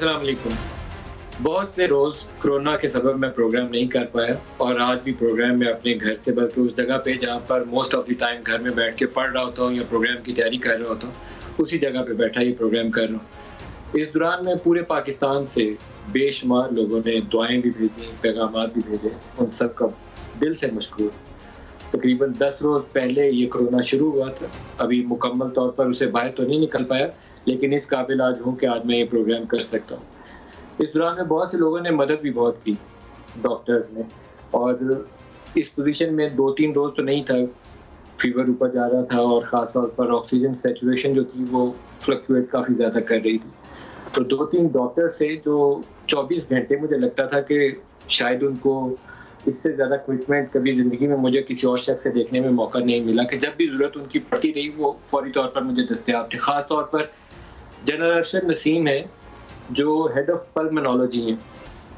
अस्सलाम वालेकुम। बहुत से रोज़ कोरोना के सबब मैं प्रोग्राम नहीं कर पाया और आज भी प्रोग्राम में अपने घर से बल्कि उस जगह पे जहाँ पर मोस्ट ऑफ द टाइम घर में बैठ के पढ़ रहा होता हूँ या प्रोग्राम की तैयारी कर रहा होता हूँ, उसी जगह पे बैठा ही प्रोग्राम कर रहा हूँ। इस दौरान मैं पूरे पाकिस्तान से बेशुमार लोगों ने दुआएँ भी भेजी, पैगामात भी भेजे, उन सब का दिल से मशकूर। तकरीबन 10 रोज़ पहले ये कोरोना शुरू हुआ था, अभी मुकम्मल तौर पर उसे बाहर तो नहीं निकल पाया, लेकिन इस काबिल आज हूँ कि आज मैं ये प्रोग्राम कर सकता हूँ। इस दौरान में बहुत से लोगों ने मदद भी बहुत की, डॉक्टर्स ने, और इस पोजीशन में 2-3 रोज़ तो नहीं था, फीवर ऊपर जा रहा था और ख़ास तौर पर ऑक्सीजन सैचुरेशन जो थी वो फ्लक्चुएट काफ़ी ज़्यादा कर रही थी। तो 2-3 डॉक्टर्स थे जो 24 घंटे मुझे लगता था कि शायद उनको इससे ज़्यादा कमिटमेंट कभी ज़िंदगी में मुझे किसी और शख्स से देखने में मौका नहीं मिला कि जब भी ज़रूरत उनकी पड़ती रही वो फौरी तौर पर मुझे दस्तयाब थे। ख़ास तौर पर जनरल अरशद नसीम है जो हेड ऑफ पल्मोनोलॉजी हैं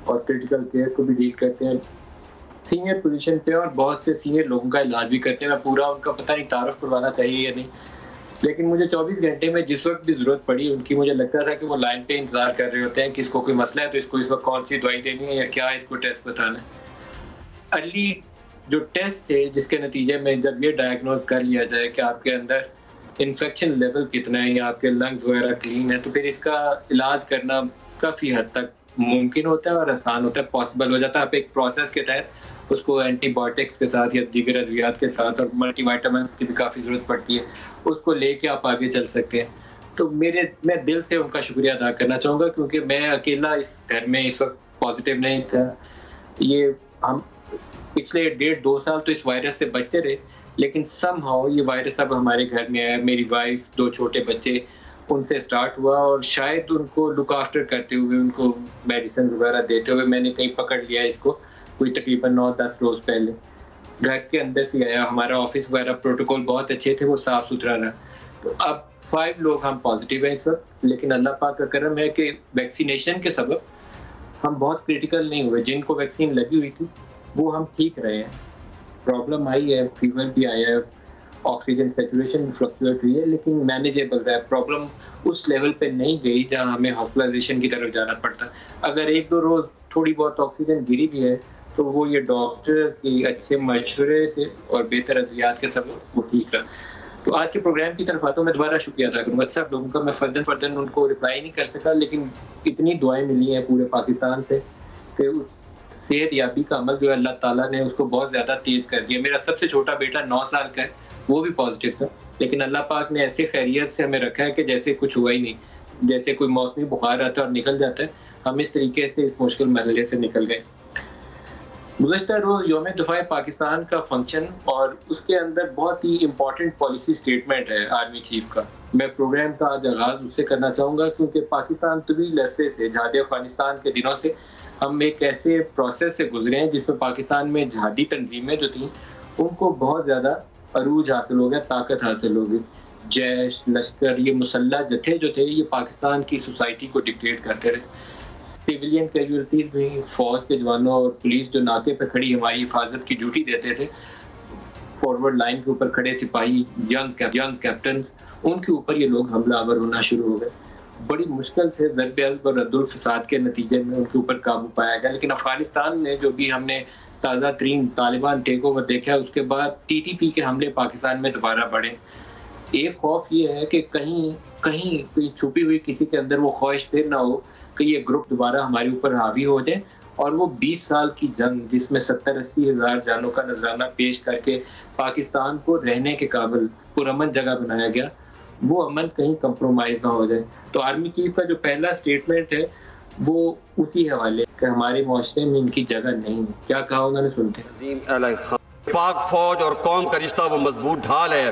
और क्रिटिकल केयर को भी डील करते हैं, सीनियर पोजीशन पे, और बहुत से सीनियर लोगों का इलाज भी करते हैं। मैं पूरा उनका पता नहीं तारुफ करवाना चाहिए या नहीं, लेकिन मुझे 24 घंटे में जिस वक्त भी ज़रूरत पड़ी उनकी, मुझे लगता था कि वो लाइन पे इंतज़ार कर रहे होते हैं कि इसको कोई मसला है तो इसको इस वक्त कौन सी दवाई देनी है या क्या इसको टेस्ट बताना है। अर्ली जो टेस्ट थे जिसके नतीजे में जब ये डायग्नोज कर लिया जाए कि आपके अंदर इन्फेक्शन लेवल कितना है या आपके लंग्स वगैरह क्लीन है, तो फिर इसका इलाज करना काफ़ी हद तक मुमकिन होता है और आसान होता है, पॉसिबल हो जाता है। आप एक प्रोसेस के तहत उसको एंटीबायोटिक्स के साथ या दीगर अद्वियात के साथ और मल्टीविटामिन की भी काफ़ी ज़रूरत पड़ती है, उसको लेके आप आगे चल सकते हैं। तो मैं दिल से उनका शुक्रिया अदा करना चाहूँगा क्योंकि मैं अकेला इस घर में इस वक्त पॉजिटिव नहीं था। ये हम पिछले 1.5-2 साल तो इस वायरस से बचते रहे, लेकिन समहाउ ये वायरस अब हमारे घर में आया। मेरी वाइफ, 2 छोटे बच्चे, उनसे स्टार्ट हुआ और शायद उनको लुक आफ्टर करते हुए, उनको मेडिसिन वगैरह देते हुए मैंने कहीं पकड़ लिया इसको, कोई तकरीबन 9-10 रोज़ पहले। घर के अंदर से आया, हमारा ऑफिस वगैरह प्रोटोकॉल बहुत अच्छे थे, वो साफ़ सुथरा रहा। तो अब 5 लोग हम पॉजिटिव हैं इस वक्त, लेकिन अल्लाह पाक का करम है कि वैक्सीनेशन के सबब हम बहुत क्रिटिकल नहीं हुए। जिनको वैक्सीन लगी हुई थी वो हम ठीक रहे हैं। प्रॉब्लम आई है, फीवर भी आया है, ऑक्सीजन सैचुरेशन भी फ्लक्चुएट हुई है, लेकिन मैनेजेबल रहा है। प्रॉब्लम उस लेवल पे नहीं गई जहां हमें हॉस्पिटलाइजेशन की तरफ जाना पड़ता। अगर 1-2 रोज़ थोड़ी बहुत ऑक्सीजन गिरी भी है तो वो ये डॉक्टर्स की अच्छे मशवरे से और बेहतर अद्वियात के सबब वो ठीक रहा। तो आज के प्रोग्राम की तरफ आता हूँ, मैं दोबारा शुक्रिया अदा करूँगा सब लोगों का। मैं फर्दन उनको रिप्लाई नहीं कर सका, लेकिन इतनी दुआएं मिली हैं पूरे पाकिस्तान से कि उस सेहत याबी का अमल जो है अल्लाह ताला ने उसको बहुत ज़्यादा तेज़ कर दिया। मेरा सबसे छोटा बेटा 9 साल का है, वो भी पॉजिटिव था, लेकिन अल्लाह पाक ने ऐसे खैरियत से हमें रखा है कि जैसे कुछ हुआ ही नहीं। जैसे कोई मौसमी बुखार आता है और निकल जाता है, हम इस तरीके से इस मुश्किल मरहले से निकल गए। गुज़श्ता रोज़ यौम दिफ़ा पाकिस्तान का फंक्शन और उसके अंदर बहुत ही इम्पोर्टेंट पॉलिसी स्टेटमेंट है आर्मी चीफ का। मैं प्रोग्राम का आज आगाज़ उससे करना चाहूँगा क्योंकि पाकिस्तान तवील अरसे से, जहादे अफगानिस्तान के दिनों से, हम एक ऐसे प्रोसेस से गुजरे हैं जिसमें पाकिस्तान में जहादी तंजीमें जो थी उनको बहुत ज़्यादा अरूज हासिल हो गया, ताकत हासिल हो गई। जैश, लश्कर, ये मुसल्लह जत्थे जो थे ये पाकिस्तान की सोसाइटी को डिक्टेट करते रहे। सिविलियन कैजुअलिटीज़ भी, फौज के जवानों और पुलिस जो नाके पर खड़ी हमारी हिफाजत की ड्यूटी देते थे, फॉरवर्ड लाइन के ऊपर खड़े सिपाही, यंग कैप्टन, उनके ऊपर ये लोग हमलावर होना शुरू हो गए। बड़ी मुश्किल से ज़रब-ए-अज़ब और रद्दुल फ़साद के नतीजे में उनके ऊपर काबू पाया गया। लेकिन अफ़गानिस्तान में जो भी हमने ताज़ा तरीन तालिबान टेक ओवर देखा, उसके बाद TTP के हमले पाकिस्तान में दोबारा बढ़े। एक खौफ ये है कि कहीं कोई छुपी हुई किसी के अंदर वो ख्वाहिश फिर ना हो कि ये ग्रुप दोबारा हमारे ऊपर हावी हो जाए और वो 20 साल की जंग जिसमें 70-80 हज़ार जानों का नजराना पेश करके पाकिस्तान को रहने के काबिल पुरअमन जगह बनाया गया, वो अमन कहीं कंप्रोमाइज ना हो जाए। तो आर्मी चीफ का जो पहला स्टेटमेंट है वो उसी हवाले कि हमारे मुआशरे में इनकी जगह नहीं है। क्या कहा उन्होंने, सुनते हैं। पाक फौज और कौम का रिश्ता वो मजबूत ढाल है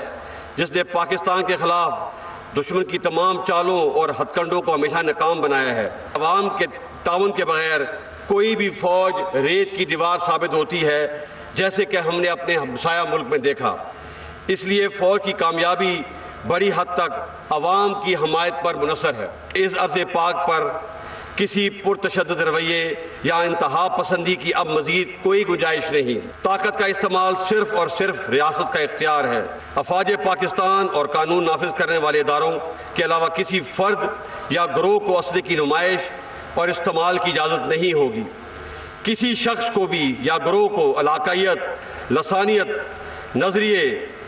जिसने पाकिस्तान के खिलाफ दुश्मन की तमाम चालों और हथकंडों को हमेशा नाकाम बनाया है। अवाम के ताउन के बगैर कोई भी फौज रेत की दीवार साबित होती है, जैसे कि हमने अपने हमसाया मुल्क में देखा। इसलिए फौज की कामयाबी बड़ी हद तक अवाम की हमायत पर मुनसर है। इस अर्ज़ पाक पर किसी पुरतशद्दुद रवैये या इंतहा पसंदी की अब मजीद कोई गुंजाइश नहीं। ताकत का इस्तेमाल सिर्फ और सिर्फ रियासत का इख्तियार है। अफवाज पाकिस्तान और कानून नाफिज करने वाले इदारों के अलावा किसी फर्द या ग्रोह को असले की नुमाइश और इस्तेमाल की इजाज़त नहीं होगी। किसी शख्स को भी या ग्रोह को इलाकायत, लसानियत, नजरिए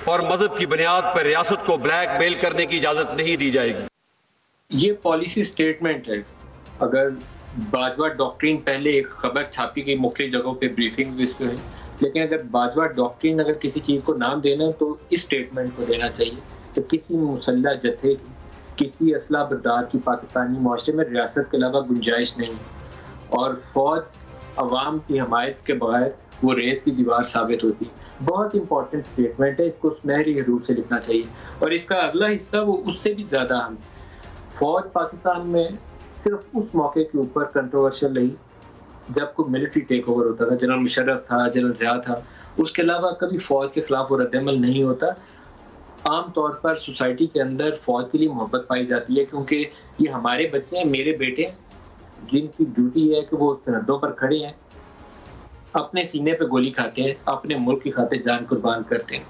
और मजहब की बुनियाद पर रियासत को ब्लैकमेल करने की इजाज़त नहीं दी जाएगी। ये पॉलिसी स्टेटमेंट है। अगर बाजवा डॉक्ट्रिन पहले एक खबर छापी गई मुख्तलिफ जगहों पे ब्रीफिंग इस पे है, लेकिन अगर बाजवा डॉक्ट्रिन अगर किसी चीज़ को नाम देना तो इस स्टेटमेंट को देना चाहिए कि किसी मुसल्लह जत्थे की, किसी असला बरदार की पाकिस्तानी माशरे में रियासत के अलावा गुंजाइश नहीं, और फौज अवाम की हमायत के बगैर वो रेत की दीवार साबित होती। बहुत इंपॉर्टेंट स्टेटमेंट है, इसको सुनहरी रूप से लिखना चाहिए। और इसका अगला हिस्सा वो उससे भी ज़्यादा अहम, फौज पाकिस्तान में सिर्फ उस मौके के ऊपर कंट्रोवर्शियल रही जब कोई मिलिट्री टेक ओवर होता था, जनरल मुशर्रफ था, जनरल ज़िया था, उसके अलावा कभी फौज के खिलाफ वो रद्दअमल नहीं होता। आम तौर पर सोसाइटी के अंदर फौज के लिए मोहब्बत पाई जाती है क्योंकि ये हमारे बच्चे हैं, मेरे बेटे हैं, जिनकी ड्यूटी है कि वो सरहदों पर खड़े हैं, अपने सीने पे गोली खाते हैं, अपने मुल्क की खातिर जान कुर्बान करते हैं।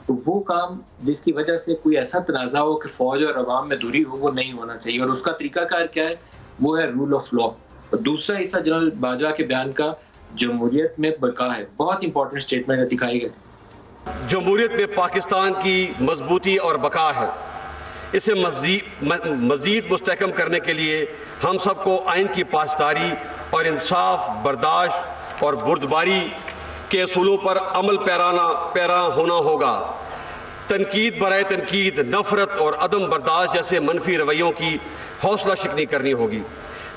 तो वो काम जिसकी वजह से कोई ऐसा तनाज़ा हो कि फौज और अवाम में दूरी हो, वो नहीं होना चाहिए। और उसका तरीकाकार क्या है? वो है रूल ऑफ लॉ। और दूसरा हिस्सा जनरल बाजवा के बयान का जमहूरियत में बका है, बहुत इंपॉर्टेंट स्टेटमेंट दिखाई गई। जमहूरियत में पाकिस्तान की मजबूती और बका है। इसे मज़ीद मुस्तहकम करने के लिए हम सबको आइन की पासदारी और इंसाफ, बर्दाश्त और बुर्दबारी के असूलों पर अमल पैरा होना होगा। तनकीद बराए तनकीद, नफरत और अदम बर्दाश्त जैसे मनफी रवैयों की हौसला शिकनी करनी होगी।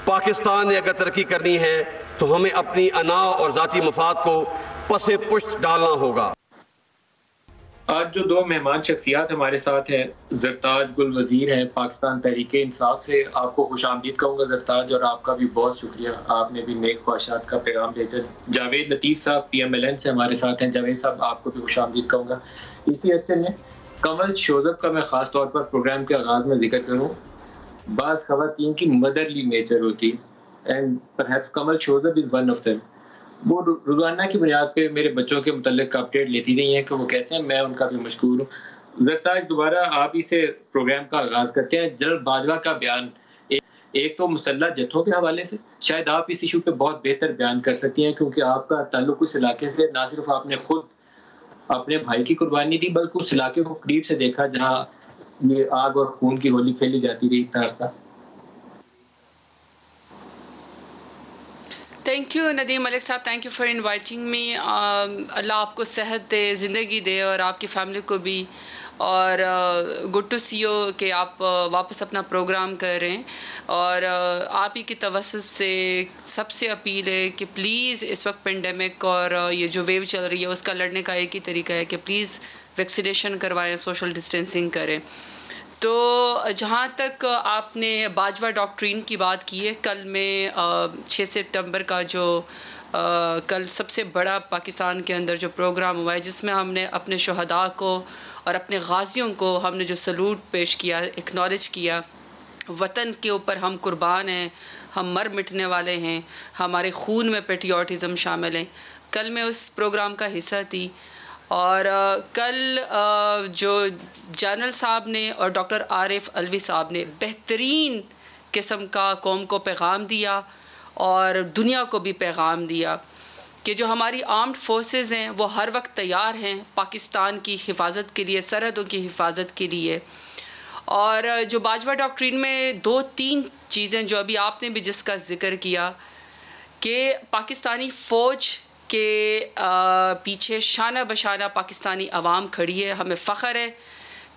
पाकिस्तान ने अगर तरक्की करनी है तो हमें अपनी अना और ज़ाती मफाद को पसे पुश्त डालना होगा। आज जो दो मेहमान शख्सियात हमारे साथ हैं, ज़रताज गुल वज़ीर हैं पाकिस्तान तहरीक इंसाफ से, आपको खुशामदीद कहूँगा ज़रताज, और आपका भी बहुत शुक्रिया, आपने भी नेक ख्वाहिशात का पैगाम देकर। जावेद लतीफ़ साहब PMLN से हमारे साथ हैं, जावेद साहब आपको भी खुशामदीद कहूँगा। इसी हिस्से में कमल शोज़ब का मैं ख़ास तौर पर प्रोग्राम के आगाज़ में जिक्र करूँ, बाज़ ख़वातीन की मदरली नेचर होती है and perhaps Kamal Shozab is one of them. वो रोज़ाना की बुनियाद पे मेरे बच्चों के मुतल्लिक अपडेट लेती रही हैं कि वो कैसे हैं, मैं उनका भी मशकूर हूँ। ज़रताज दोबारा आप ही से प्रोग्राम का आगाज़ करते हैं। जनरल बाजवा का बयान एक तो मुसल्लह जत्थों के हवाले से, शायद आप इस इशू पे बहुत बेहतर बयान कर सकती हैं क्योंकि आपका ताल्लुक उस इलाके से, ना सिर्फ आपने खुद अपने भाई की कुर्बानी दी बल्कि उस इलाके को करीब से देखा जहाँ ये आग और खून की होली खेली जाती रही इतना अरसा। थैंक यू नदीम मलिक साहब, thank you for inviting me. Allah आपको सेहत दे, ज़िंदगी दे और आपकी फैमिली को भी, और गुड टू सी यू कि आप वापस अपना प्रोग्राम कर रहे हैं। और आप ही की तवज्जो से सबसे अपील है कि प्लीज़ इस वक्त पेंडेमिक और ये जो वेव चल रही है उसका लड़ने का एक ही तरीका है कि प्लीज़ वैक्सीनेशन करवाएं, सोशल डिस्टेंसिंग करें। तो जहाँ तक आपने बाजवा डॉक्ट्रिन की बात की है, कल में 6 सितंबर का जो कल सबसे बड़ा पाकिस्तान के अंदर जो प्रोग्राम हुआ है जिसमें हमने अपने शहदा को और अपने गाजियों को हमने जो सलूट पेश किया, एक्नॉलेज किया, वतन के ऊपर हम कुर्बान हैं, हम मर मिटने वाले हैं, हमारे खून में पेट्रियाटिज़म शामिल है। कल मैं उस प्रोग्राम का हिस्सा थी और कल जो जनरल साहब ने और डॉक्टर आरिफ अलवी साहब ने बेहतरीन किस्म का कौम को पैगाम दिया और दुनिया को भी पैगाम दिया कि जो हमारी आर्म्ड फोर्सेस हैं वो हर वक्त तैयार हैं पाकिस्तान की हिफाजत के लिए, सरहदों की हिफाजत के लिए। और जो बाजवा डॉक्ट्रिन में 2-3 चीज़ें जो अभी आपने भी जिसका ज़िक्र किया कि पाकिस्तानी फ़ौज के पीछे शाना बशाना पाकिस्तानी अवाम खड़ी है। हमें फ़ख्र है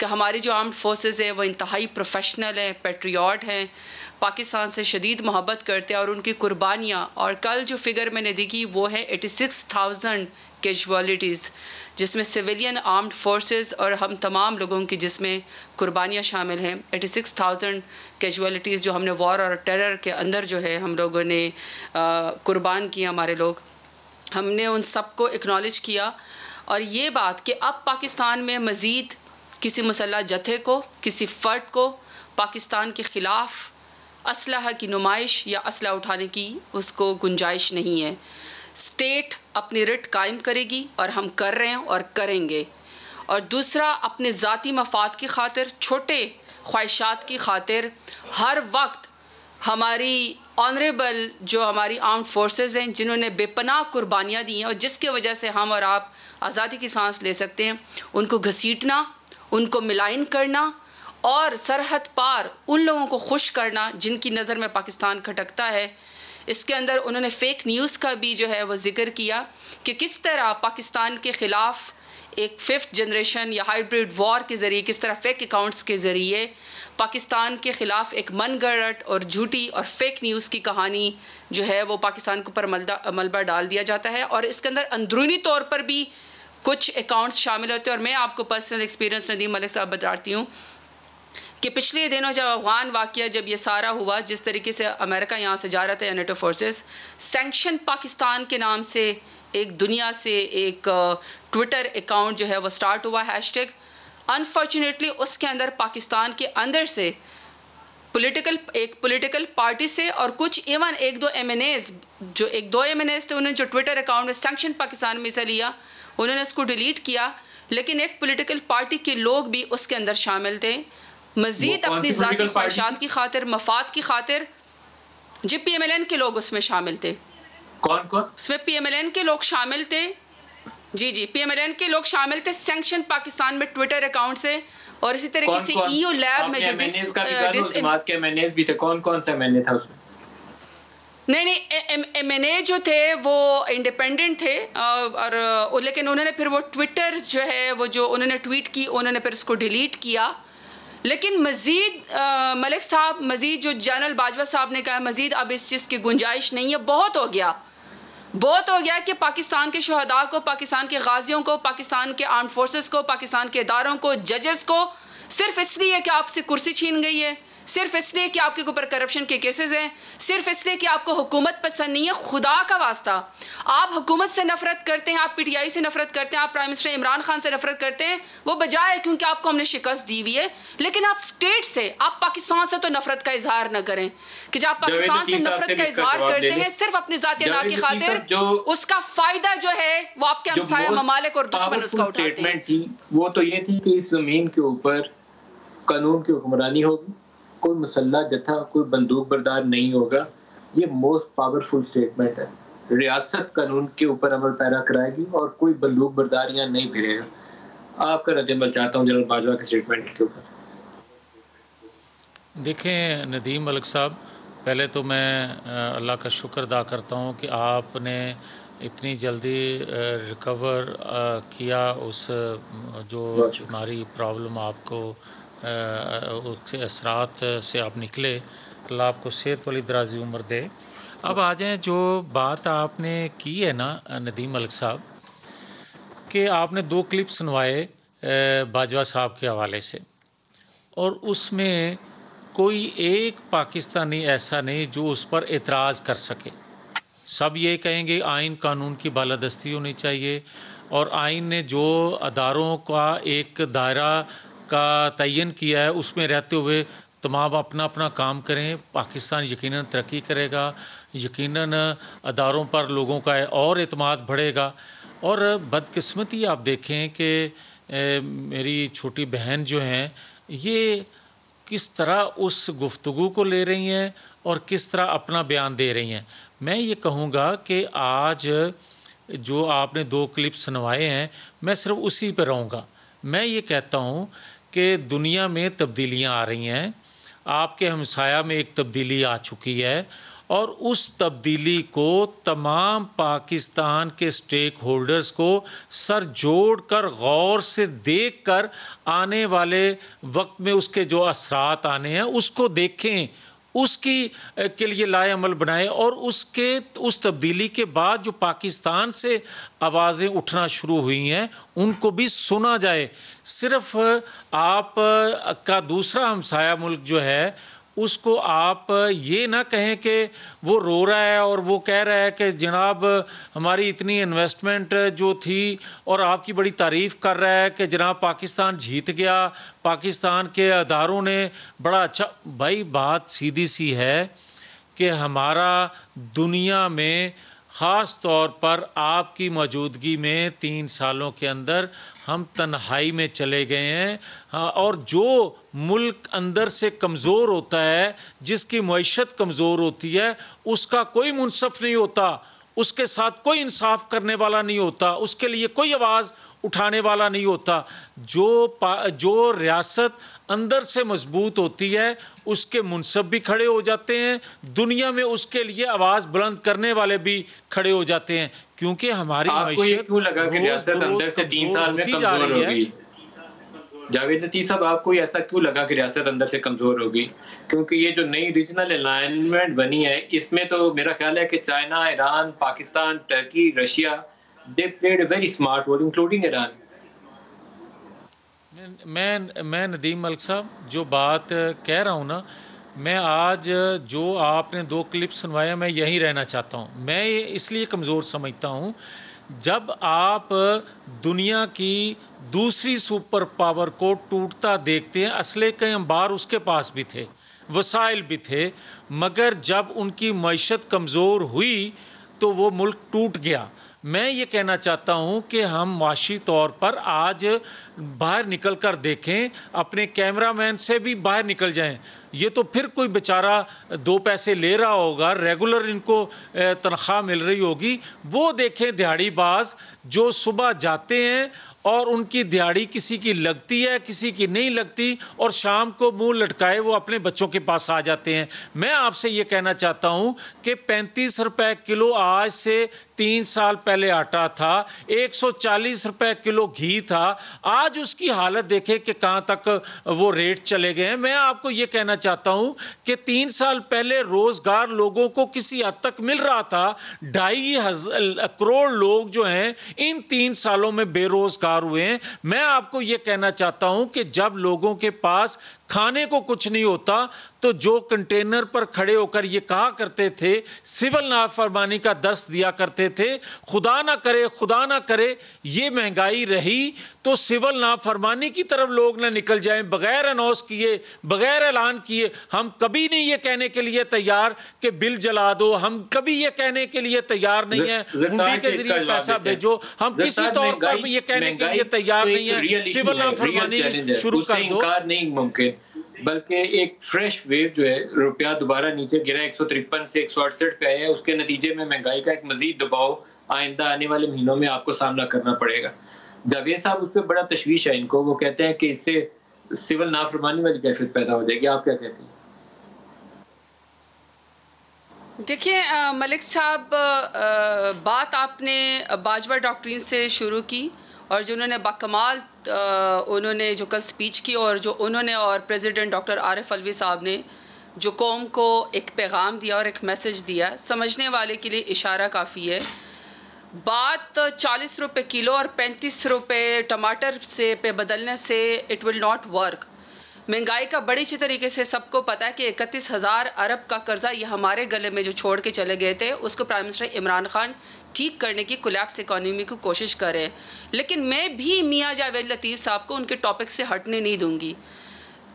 कि हमारी जो आर्म्ड फोर्सेस हैं वो इंतहाई प्रोफेशनल हैं, पेट्रियाट हैं, पाकिस्तान से शदीद मोहब्बत करते हैं और उनकी कुर्बानियाँ, और कल जो फिगर मैंने देखी वो है 86,000 कैजुअलिटीज़ जिसमें सिविलियन आर्म्ड फोर्सेस और हम तमाम लोगों की जिसमें कुर्बानियाँ शामिल हैं। 86,000 कैजुअलिटीज़ जो हमने वॉर और टेरर के अंदर जो है हम लोगों ने कुर्बान किया, हमारे लोग, हमने उन सब को एक्नॉलेज किया। और ये बात कि अब पाकिस्तान में मज़ीद किसी मुसल्लह जत्थे को, किसी फ़र्द को पाकिस्तान के ख़िलाफ़ असलहा की नुमाइश या असला उठाने की उसको गुंजाइश नहीं है। स्टेट अपनी रिट कायम करेगी और हम कर रहे हैं और करेंगे। और दूसरा, अपने ज़ाती मफाद की खातिर, छोटे ख्वाहिशात की खातिर हर वक्त हमारी ऑनरेबल जो हमारी आर्म्ड फोर्सेस हैं, जिन्होंने बेपनाह कुर्बानियाँ दी हैं और जिसकी वजह से हम और आप आज़ादी की सांस ले सकते हैं, उनको घसीटना, उनको मिलाइन करना और सरहद पार उन लोगों को खुश करना जिनकी नज़र में पाकिस्तान खटकता है। इसके अंदर उन्होंने फ़ेक न्यूज़ का भी जो है वो ज़िक्र किया कि किस तरह पाकिस्तान के ख़िलाफ़ एक 5th जनरेशन या हाइब्रिड वॉर के ज़रिए, किस तरह फ़ेक अकाउंट्स के ज़रिए पाकिस्तान के ख़िलाफ़ एक मनगढ़ंत और झूठी और फ़ेक न्यूज़ की कहानी जो है वो पाकिस्तान के ऊपर मलबा डाल दिया जाता है। और इसके अंदर अंदरूनी तौर पर भी कुछ अकाउंट्स शामिल होते हैं। और मैं आपको पर्सनल एक्सपीरियंस नदीम मलिक साहब बताती हूँ कि पिछले दिनों जब अफ़गान वाक़या जब ये सारा हुआ, जिस तरीके से अमेरिका यहाँ से जा रहा था या नेटो फोर्सेस, सैंक्शन पाकिस्तान के नाम से एक दुनिया से एक ट्विटर अकाउंट जो है वो स्टार्ट हुआ हैशटैग। अनफॉर्चुनेटली उसके अंदर पाकिस्तान के अंदर से एक पॉलिटिकल पार्टी से और कुछ इवन एक दो MNAs थे, उन्होंने जो ट्विटर अकाउंट में सैंक्शन पाकिस्तान में से लिया, उन्होंने उसको डिलीट किया। लेकिन एक पॉलिटिकल पार्टी के लोग भी उसके अंदर शामिल थे, मज़ीद अपनी ज़ाती ख्वाहिशात की खातिर, मफाद की खातिर। जब PMLN के लोग उसमें शामिल थे। कौन इसमें PMLN के लोग शामिल थे। जी PMLN के लोग शामिल थे सैंक्शन पाकिस्तान में ट्विटर अकाउंट से। और इसी तरीके से EU लैब में जो MNAs भी थे, कौन सा MNA था उसमें? नहीं MNA जो थे वो इंडिपेंडेंट थे और लेकिन उन्होंने फिर वो ट्विटर जो है वो जो उन्होंने ट्वीट की, उन्होंने फिर उसको डिलीट किया। लेकिन मज़ीद मलिक साहब, मज़ीद जो जनरल बाजवा साहब ने कहा, मज़ीद अब इस चीज़ की गुंजाइश नहीं है। बहुत हो गया कि पाकिस्तान के शहदा को, पाकिस्तान के गाजियों को, पाकिस्तान के आर्म्ड फोर्सेस को, पाकिस्तान के इदारों को, जजेस को सिर्फ इसलिए कि आपसे कुर्सी छीन गई है, सिर्फ इसलिए कि आपके ऊपर करप्शन के केसेस हैं, सिर्फ इसलिए कि आपको हुकूमत पसंद नहीं है। खुदा का वास्ता, आप हुकूमत से नफरत करते हैं, आप PTI से नफरत करते हैं, आप प्राइम मिनिस्टर इमरान खान से नफरत करते हैं, वो बजाय क्योंकि आपको हमने शिकस्त दी हुई है। लेकिन आप स्टेट से, आप पाकिस्तान से तो नफरत का इजहार न करें कि जब आप पाकिस्तान से नफरत का इजहार करते हैं सिर्फ अपनी जाती अदा की खातिर, उसका फायदा जो है वो आपके हमसाया ममालिक और दुश्मन उसका उठाते हैं। वो तो ये थी कि इस जमीन के ऊपर कानून की हुक्मरानी होगी, कोई मुसल्ला जत्था, कोई बंदूक बरदार नहीं होगा। ये मोस्ट पावरफुल स्टेटमेंट है। रियासत कानून के ऊपर अमल पैरा कराएगी और कोई बंदूक बरदार यहाँ नहीं फिरेगा। आपका रद्द-ए-अमल चाहता हूँ जनरल बाजवा के स्टेटमेंट के ऊपर। देखें नदीम मलिक साहब, पहले तो मैं अल्लाह का शुक्र अदा करता हूँ कि आपने इतनी जल्दी रिकवर किया उस जो बीमारी प्रॉब्लम आपको उसके असरात से आप निकले। अल्लाह आपको सेहत वाली दराजी उम्र दे। अब आ जाएँ जो बात आपने की है ना नदीम मलिक साहब, कि आपने 2 क्लिप सुनवाए बाजवा साहब के हवाले से, और उसमें कोई एक पाकिस्तानी ऐसा नहीं जो उस पर एतराज़ कर सके। सब ये कहेंगे आइन कानून की बालादस्ती होनी चाहिए और आइन ने जो अदारों का एक दायरा का तयन किया है उसमें रहते हुए तमाम अपना अपना काम करें। पाकिस्तान यकीनन तरक्की करेगा, यकीनन अदारों पर लोगों का और एतमाद बढ़ेगा। और बदकिस्मती आप देखें कि मेरी छोटी बहन जो हैं ये किस तरह उस गुफ्तगू को ले रही हैं और किस तरह अपना बयान दे रही हैं। मैं ये कहूँगा कि आज जो आपने 2 क्लिप सुनवाए हैं, मैं सिर्फ उसी पर रहूँगा। मैं ये कहता हूँ कि दुनिया में तब्दीलियाँ आ रही हैं, आपके हमसाया में एक तब्दीली आ चुकी है और उस तब्दीली को तमाम पाकिस्तान के स्टेक होल्डर्स को सर जोड़कर गौर से देखकर आने वाले वक्त में उसके जो असरात आने हैं उसको देखें, उसकी के लिए लाए अमल बनाए और उस तब्दीली के बाद जो पाकिस्तान से आवाज़ें उठना शुरू हुई हैं उनको भी सुना जाए। सिर्फ आप का दूसरा हमसाया मुल्क जो है उसको आप ये ना कहें कि वो रो रहा है और वो कह रहा है कि जनाब हमारी इतनी इन्वेस्टमेंट जो थी और आपकी बड़ी तारीफ़ कर रहा है कि जनाब पाकिस्तान जीत गया, पाकिस्तान के अदारों ने बड़ा अच्छा। भाई बात सीधी सी है कि हमारा दुनिया में ख़ास तौर पर आपकी मौजूदगी में 3 सालों के अंदर हम तन्हाई में चले गए हैं। हाँ, और जो मुल्क अंदर से कमज़ोर होता है, जिसकी मईशत कमज़ोर होती है, उसका कोई मुनसफ़ नहीं होता, उसके साथ कोई इंसाफ करने वाला नहीं होता, उसके लिए कोई आवाज़ उठाने वाला नहीं होता। जो रियासत अंदर से मजबूत होती है उसके मुनसब भी खड़े हो जाते हैं, दुनिया में उसके लिए आवाज़ बुलंद करने वाले भी खड़े हो जाते हैं, क्योंकि हमारी मईशत क्यों लगा कि रियासत अंदर से 3 साल में कमज़ोर होगी? जावेद लतीफ़ साहब, आपको ऐसा क्यों लगा कि रियासत अंदर से कमज़ोर होगी? क्योंकि ये जो नई रीजनल अलाइनमेंट बनी है, इसमें तो मेरा ख्याल है कि China, Iran, Pakistan, Turkey, Russia, they played a very smart role, including Iran. मैं नदीम मलिक साहब जो बात कह रहा हूँ ना, मैं आज जो आपने 2 क्लिप सुनवाया, मैं यहीं रहना चाहता हूँ। मैं ये इसलिए कमज़ोर समझता हूँ, जब आप दुनिया की दूसरी सुपर पावर को टूटता देखते हैं, असले के अंबार उसके पास भी थे, वसाइल भी थे, मगर जब उनकी मईशत कमज़ोर हुई तो वो मुल्क टूट गया। मैं ये कहना चाहता हूँ कि हम माशी तौर पर आज बाहर निकल कर देखें, अपने कैमरामैन से भी बाहर निकल जाएं। ये तो फिर कोई बेचारा 2 पैसे ले रहा होगा, रेगुलर इनको तनख्वाह मिल रही होगी, वो देखें दिहाड़ीबाज जो सुबह जाते हैं और उनकी दिहाड़ी किसी की लगती है, किसी की नहीं लगती, और शाम को मुंह लटकाए वो अपने बच्चों के पास आ जाते हैं। मैं आपसे ये कहना चाहता हूँ कि 35 रुपए किलो आज से 3 साल पहले आटा था, 140 रुपए किलो घी था, आज उसकी हालत देखें कि कहाँ तक वो रेट चले गए हैं। मैं आपको ये कहना चाहता हूँ कि 3 साल पहले रोज़गार लोगों को किसी हद तक मिल रहा था, 2.5 करोड़ लोग जो हैं इन 3 सालों में बेरोज़गार हुए हैं। मैं आपको ये कहना चाहता हूँ कि जब लोगों के पास खाने को कुछ नहीं होता तो जो कंटेनर पर खड़े होकर ये कहा करते थे, सिविल नाफरमानी का दर्स दिया करते थे, खुदा ना करे ये महंगाई रही तो सिविल नाफरमानी की तरफ लोग ना निकल जाएं, बगैर अनाउंस किए, बगैर ऐलान किए। हम कभी नहीं ये कहने के लिए तैयार कि बिल जला दो, हम कभी ये कहने के लिए तैयार नहीं है हुंडी के जरिए पैसा भेजो, हम किसी तौर पर ये कहने के लिए तैयार नहीं है सिविल नाफरमानी शुरू कर दो। नहीं मुमकिन, बल्कि एक फ्रेश वेव जो है, रुपया दोबारा नीचे गिरा 153 से 168 पे है, उसके नतीजे में महंगाई का एक मजीद दबाव आइंदा आने वाले महीनों में आपको सामना करना पड़ेगा। जावेद साहब उस पर बड़ा तशवीश है इनको, वो कहते हैं कि इससे सिविल नाफरमानी वाली कैफियत पैदा हो जाएगी। आप क्या कहते हैं? देखिए मलिक साहब, बात आपने बाजवा डॉक्ट्रिन से शुरू की और जो उन्होंने बाकमाल उन्होंने जो कल स्पीच की और जो उन्होंने और प्रेसिडेंट डॉक्टर आरिफ अलवी साहब ने जो कौम को एक पैगाम दिया और एक मैसेज दिया, समझने वाले के लिए इशारा काफ़ी है। बात 40 रुपये किलो और 35 रुपये टमाटर से पे बदलने से इट विल नॉट वर्क। महंगाई का बड़ी अच्छी तरीके से सबको पता है कि 31,000 अरब का कर्जा ये हमारे गले में जो छोड़ के चले गए थे, उसको प्राइम मिनिस्टर इमरान खान ठीक करने की कोलैप्स इकोनॉमी की कोशिश करें। लेकिन मैं भी मियाँ जावेद लतीफ़ साहब को उनके टॉपिक से हटने नहीं दूंगी।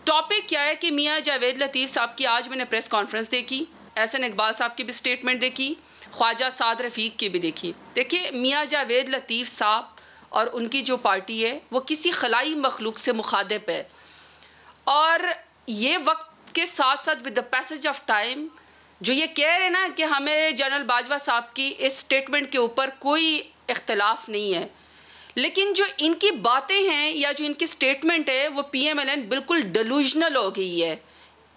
टॉपिक क्या है कि मियाँ जावेद लतीफ़ साहब की आज मैंने प्रेस कॉन्फ्रेंस देखी, एहसन इकबाल साहब की भी स्टेटमेंट देखी, ख्वाजा साद रफ़ीक की भी देखी। देखिए मियाँ जावेद लतीफ़ साहब और उनकी जो पार्टी है वो किसी खलाई मखलूक से मुखातिब है, और ये वक्त के साथ साथ with the passage of time जो ये कह रहे हैं ना कि हमें जनरल बाजवा साहब की इस स्टेटमेंट के ऊपर कोई इख्तलाफ नहीं है, लेकिन जो इनकी बातें हैं या जो इनकी स्टेटमेंट है वो PMLN बिल्कुल डेलूजनल हो गई है।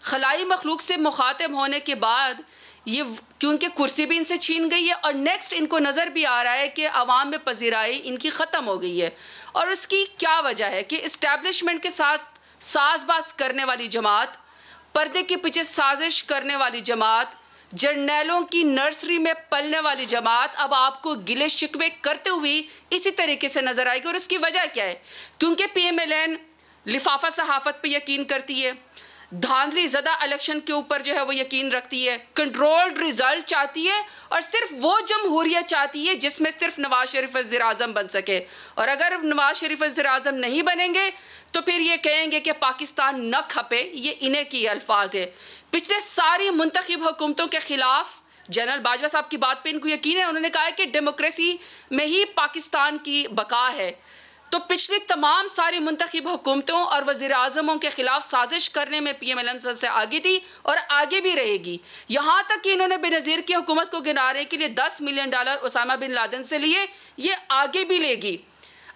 खलाई मखलूक से मुखातिब होने के बाद ये क्योंकि कुर्सी भी इनसे छीन गई है और नेक्स्ट इनको नज़र भी आ रहा है कि आवाम में पजीराई इनकी ख़त्म हो गई है। और उसकी क्या वजह है कि इस्टेब्लिशमेंट के साथ साजबाज करने वाली जमात, पर्दे के पीछे साजिश करने वाली जमात, जर्नैलों की नर्सरी में पलने वाली जमात अब आपको गिले शिकवे करते हुए इसी तरीके से नजर आएगी। और इसकी वजह क्या है? क्योंकि PMLN लिफाफा सहाफत पे यकीन करती है, धांधली ज़दा इलेक्शन के ऊपर जो है वो यकीन रखती है, कंट्रोल्ड रिजल्ट चाहती है और सिर्फ वो जमहूरियत चाहती है जिसमें सिर्फ नवाज शरीफ वज़ीर आज़म बन सके। और अगर नवाज शरीफ वज़ीर आज़म नहीं बनेंगे तो फिर ये कहेंगे कि पाकिस्तान न खपे। ये इन्हें की अल्फाज है। पिछले सारी मुंतखब हुकूमतों के खिलाफ जनरल बाजवा साहब की बात पे इनको यकीन है, उन्होंने कहा है कि डेमोक्रेसी में ही पाकिस्तान की बका है। तो पिछली तमाम सारी मुंतखब हुकूमतों और वज़ीर आज़मों के खिलाफ साजिश करने में PMLN से आगे थी और आगे भी रहेगी। यहाँ तक कि इन्होंने बेनज़ीर की हुकूमत को गिराने के लिए $10 मिलियन उसामा बिन लादेन से लिए, ये आगे भी लेगी।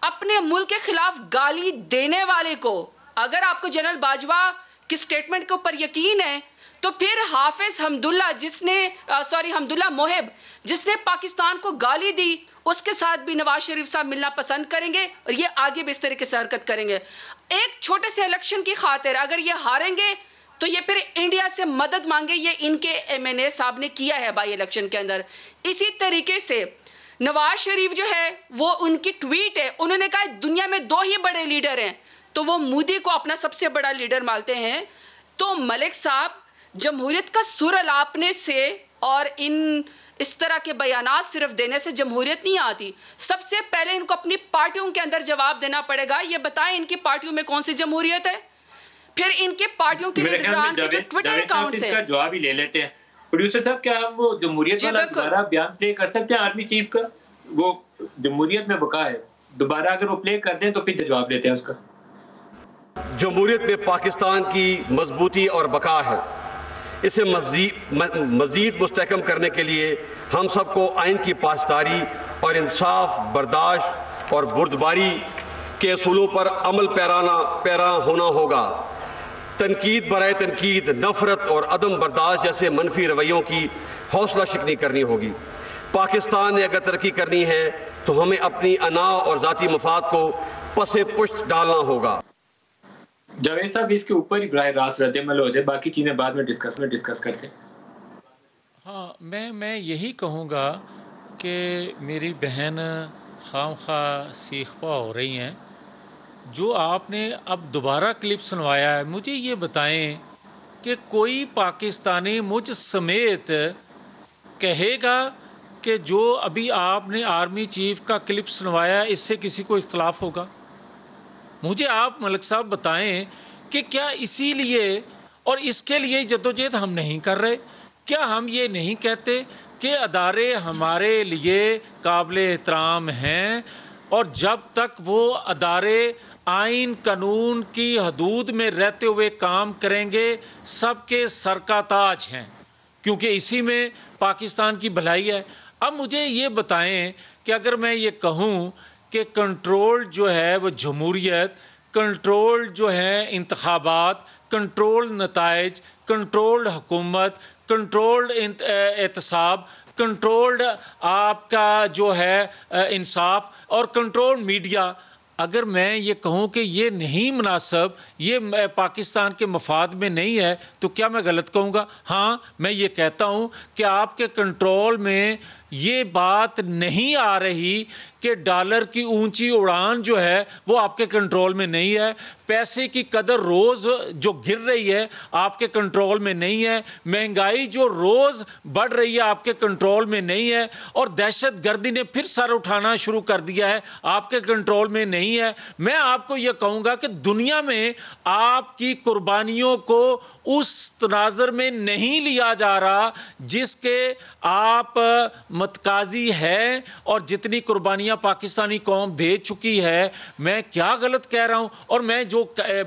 अपने मुल्क के खिलाफ गाली देने वाले को, अगर आपको जनरल बाजवा की स्टेटमेंट के ऊपर यकीन है, तो फिर हाफिज हमदुल्ला मोहिब जिसने पाकिस्तान को गाली दी, उसके साथ भी नवाज शरीफ साहब मिलना पसंद करेंगे और ये आगे भी इस तरीके से हरकत करेंगे। एक छोटे से इलेक्शन की खातिर अगर ये हारेंगे तो ये फिर इंडिया से मदद मांगे, ये इनके MNA साहब ने किया है बाई इलेक्शन के अंदर। इसी तरीके से नवाज शरीफ जो है वो उनकी ट्वीट है, उन्होंने कहा दुनिया में 2 ही बड़े लीडर हैं, तो वो मोदी को अपना सबसे बड़ा लीडर मानते हैं। तो मलिक साहब, जमहूरियत का सुर अलापने से और इस तरह के बयानात सिर्फ देने से जमहूरियत नहीं आती। सबसे पहले इनको अपनी पार्टियों के अंदर जवाब देना पड़ेगा। ये बताएं इनकी पार्टियों में कौन सी जमहूरियत है, फिर इनके पार्टियों के लीडरान के जो ट्विटर अकाउंट्स हैं, जवाब ही ले लेते हैं। प्रोड्यूसर साहब, क्या हम वो जमहूरियत वाला दोबारा बयान प्ले कर सकते हैं आर्मी चीफ का? वो जमहूरियत में बका है, दोबारा अगर वो प्ले कर दें तो फिर जवाब देते हैं उसका। जमहूरियत में पाकिस्तान की मजबूती और बका है। इसे मजीद मुस्तहकम करने के लिए हम सबको आइन की पासदारी और इंसाफ, बर्दाश्त और बुर्दबारी के असूलों पर अमल पैरा होना होगा। तनकीद बराए तनकीद, नफरत और अदम बर्दाश्त जैसे मनफी रवैयों की हौसला शिकनी करनी होगी। पाकिस्तान ने अगर तरक्की करनी है तो हमें अपनी अना और ज़ाती मफाद को पसे पुश्त डालना होगा। जावेद साहब, इसके ऊपर ही बराह रास्त रद्द-ए-अमल हो जाए, बाकी चीज़ें बाद में डिस्कस करते हैं। हाँ, मैं यही कहूँगा कि मेरी बहन खामखा सीखपा हो रही हैं। जो आपने अब दोबारा क्लिप सुनवाया है, मुझे ये बताएं कि कोई पाकिस्तानी मुझ समेत कहेगा कि जो अभी आपने आर्मी चीफ का क्लिप सुनवाया इससे किसी को इख्तलाफ होगा? मुझे आप मलिक साहब बताएं कि क्या इसीलिए और इसके लिए जद्दोजहद हम नहीं कर रहे? क्या हम ये नहीं कहते कि अदारे हमारे लिए काबिल एहतराम हैं और जब तक वो अदारे आइन कानून की हदूद में रहते हुए काम करेंगे सबके सर का ताज हैं, क्योंकि इसी में पाकिस्तान की भलाई है। अब मुझे ये बताएं कि अगर मैं ये कहूँ कि कंट्रोल जो है वो जमहूरियत, कंट्रोल जो है इंतखाबात, कंट्रोल नताइज, कंट्रोल्ड हुकूमत, कंट्रोल्ड एहतसाब, कंट्रोल्ड आपका जो है इंसाफ और कंट्रोल मीडिया, अगर मैं ये कहूँ कि ये नहीं मुनासिब, ये पाकिस्तान के मफाद में नहीं है, तो क्या मैं गलत कहूँगा? हाँ, मैं ये कहता हूँ कि आपके कंट्रोल में ये बात नहीं आ रही कि डॉलर की ऊंची उड़ान जो है वो आपके कंट्रोल में नहीं है, पैसे की कदर रोज़ जो गिर रही है आपके कंट्रोल में नहीं है, महंगाई जो रोज़ बढ़ रही है आपके कंट्रोल में नहीं है, और दहशत गर्दी ने फिर सर उठाना शुरू कर दिया है, आपके कंट्रोल में नहीं है। मैं आपको ये कहूँगा कि दुनिया में आपकी कुर्बानियों को उस तनाज़र में नहीं लिया जा रहा जिसके आप मतकाजी है, और जितनी कुर्बानियां पाकिस्तानी कौम दे चुकी है। मैं क्या गलत कह रहा हूं? और मैं जो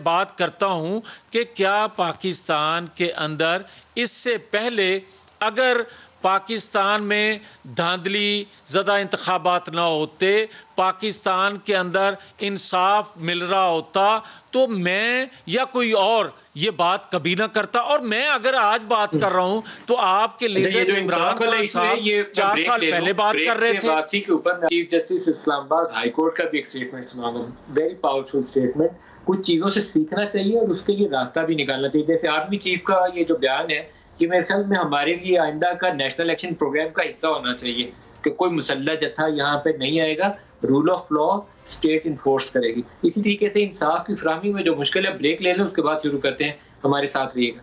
बात करता हूं कि क्या पाकिस्तान के अंदर इससे पहले अगर पाकिस्तान में धांधली ज़्यादा इंतखाबात ना होते, पाकिस्तान के अंदर इंसाफ मिल रहा होता, तो मैं या कोई और ये बात कभी ना करता। और मैं अगर आज बात कर रहा हूं तो आपके लीडर इमरान खान साहब 4 साल पहले बात कर रहे थे। बातचीत के ऊपर chief justice Islamabad high court का भी एक स्टेटमेंट सुनाऊंगा, वेरी पावरफुल स्टेटमेंट। कुछ चीज़ों से सीखना चाहिए और उसके लिए रास्ता भी निकालना चाहिए। जैसे आर्मी चीफ का ये जो बयान है, ये मेरे ख्याल में हमारे लिए आइंदा का नेशनल एक्शन प्रोग्राम का हिस्सा होना चाहिए कि कोई मुसल्लह जत्था यहाँ पे नहीं आएगा, rule of law state enforce करेगी। इसी तरीके से इंसाफ की फराहमी में जो मुश्किल है, ब्रेक ले लें, उसके बाद शुरू करते हैं। हमारे साथ रहिएगा।